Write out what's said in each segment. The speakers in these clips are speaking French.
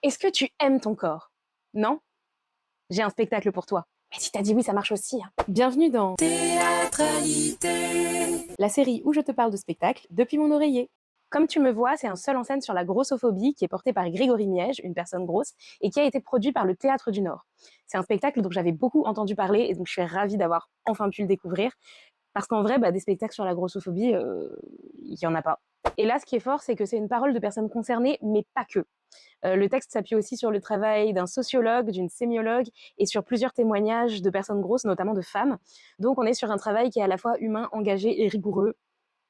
Est-ce que tu aimes ton corps? Non? J'ai un spectacle pour toi. Mais si t'as dit oui, ça marche aussi, hein. Bienvenue dans Théâtralité. la série où je te parle de spectacle depuis mon oreiller. Comme tu me vois, c'est un seul en scène sur la grossophobie qui est porté par Grégory Miège, une personne grosse, et qui a été produit par le Théâtre du Nord. C'est un spectacle dont j'avais beaucoup entendu parler et donc je suis ravie d'avoir enfin pu le découvrir. Parce qu'en vrai, des spectacles sur la grossophobie, il y en a pas. Et là, ce qui est fort, c'est que c'est une parole de personnes concernées, mais pas que. Le texte s'appuie aussi sur le travail d'un sociologue, d'une sémiologue et sur plusieurs témoignages de personnes grosses, notamment de femmes. Donc on est sur un travail qui est à la fois humain, engagé et rigoureux,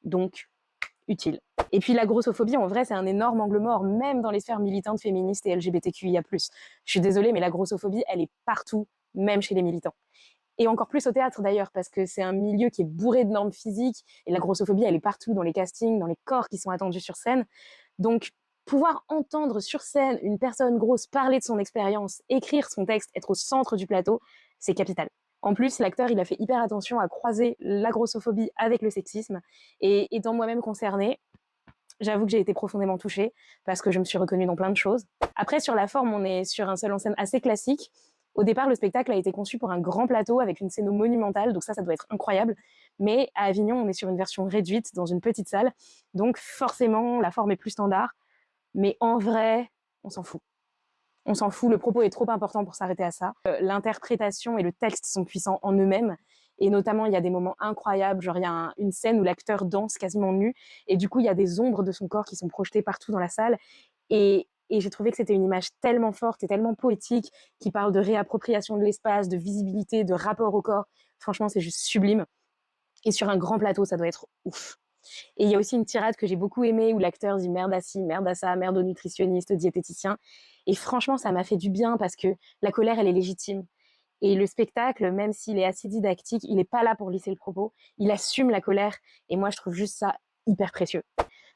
donc utile. Et puis la grossophobie, en vrai, c'est un énorme angle mort, même dans les sphères militantes féministes et LGBTQIA+. Je suis désolée, mais la grossophobie, elle est partout, même chez les militants. Et encore plus au théâtre d'ailleurs, parce que c'est un milieu qui est bourré de normes physiques, et la grossophobie, elle est partout, dans les castings, dans les corps qui sont attendus sur scène. Donc, pouvoir entendre sur scène une personne grosse parler de son expérience, écrire son texte, être au centre du plateau, c'est capital. En plus, l'acteur, il a fait hyper attention à croiser la grossophobie avec le sexisme, et étant moi-même concernée, j'avoue que j'ai été profondément touchée, parce que je me suis reconnue dans plein de choses. Après, sur la forme, on est sur un seul en scène assez classique. Au départ, le spectacle a été conçu pour un grand plateau avec une scène monumentale, donc ça doit être incroyable. Mais à Avignon, on est sur une version réduite dans une petite salle, donc forcément, la forme est plus standard. Mais en vrai, on s'en fout. On s'en fout, le propos est trop important pour s'arrêter à ça. L'interprétation et le texte sont puissants en eux-mêmes. Et notamment, il y a des moments incroyables, genre il y a une scène où l'acteur danse quasiment nu, et du coup, il y a des ombres de son corps qui sont projetées partout dans la salle. Et j'ai trouvé que c'était une image tellement forte et tellement poétique, qui parle de réappropriation de l'espace, de visibilité, de rapport au corps. Franchement, c'est juste sublime. Et sur un grand plateau, ça doit être ouf. Et il y a aussi une tirade que j'ai beaucoup aimée où l'acteur dit merde à ci, merde à ça, merde au nutritionniste, au diététicien. Et franchement, ça m'a fait du bien parce que la colère, elle est légitime. Et le spectacle, même s'il est assez didactique, il n'est pas là pour lisser le propos. Il assume la colère. Et moi, je trouve juste ça hyper précieux.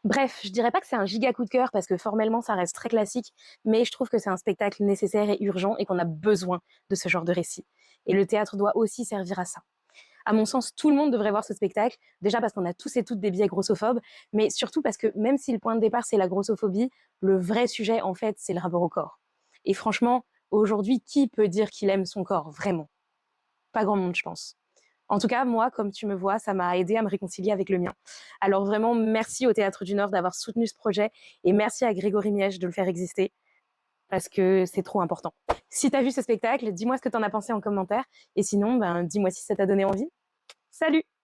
Bref, je dirais pas que c'est un giga coup de cœur parce que formellement, ça reste très classique, mais je trouve que c'est un spectacle nécessaire et urgent et qu'on a besoin de ce genre de récit. Et le théâtre doit aussi servir à ça. À mon sens, tout le monde devrait voir ce spectacle, déjà parce qu'on a tous et toutes des biais grossophobes, mais surtout parce que même si le point de départ c'est la grossophobie, le vrai sujet en fait c'est le rapport au corps. Et franchement, aujourd'hui, qui peut dire qu'il aime son corps vraiment? Pas grand monde, je pense. En tout cas, moi, comme tu me vois, ça m'a aidé à me réconcilier avec le mien. Alors vraiment, merci au Théâtre du Nord d'avoir soutenu ce projet et merci à Grégory Miège de le faire exister parce que c'est trop important. Si t'as vu ce spectacle, dis-moi ce que t'en as pensé en commentaire et sinon, dis-moi si ça t'a donné envie. Salut!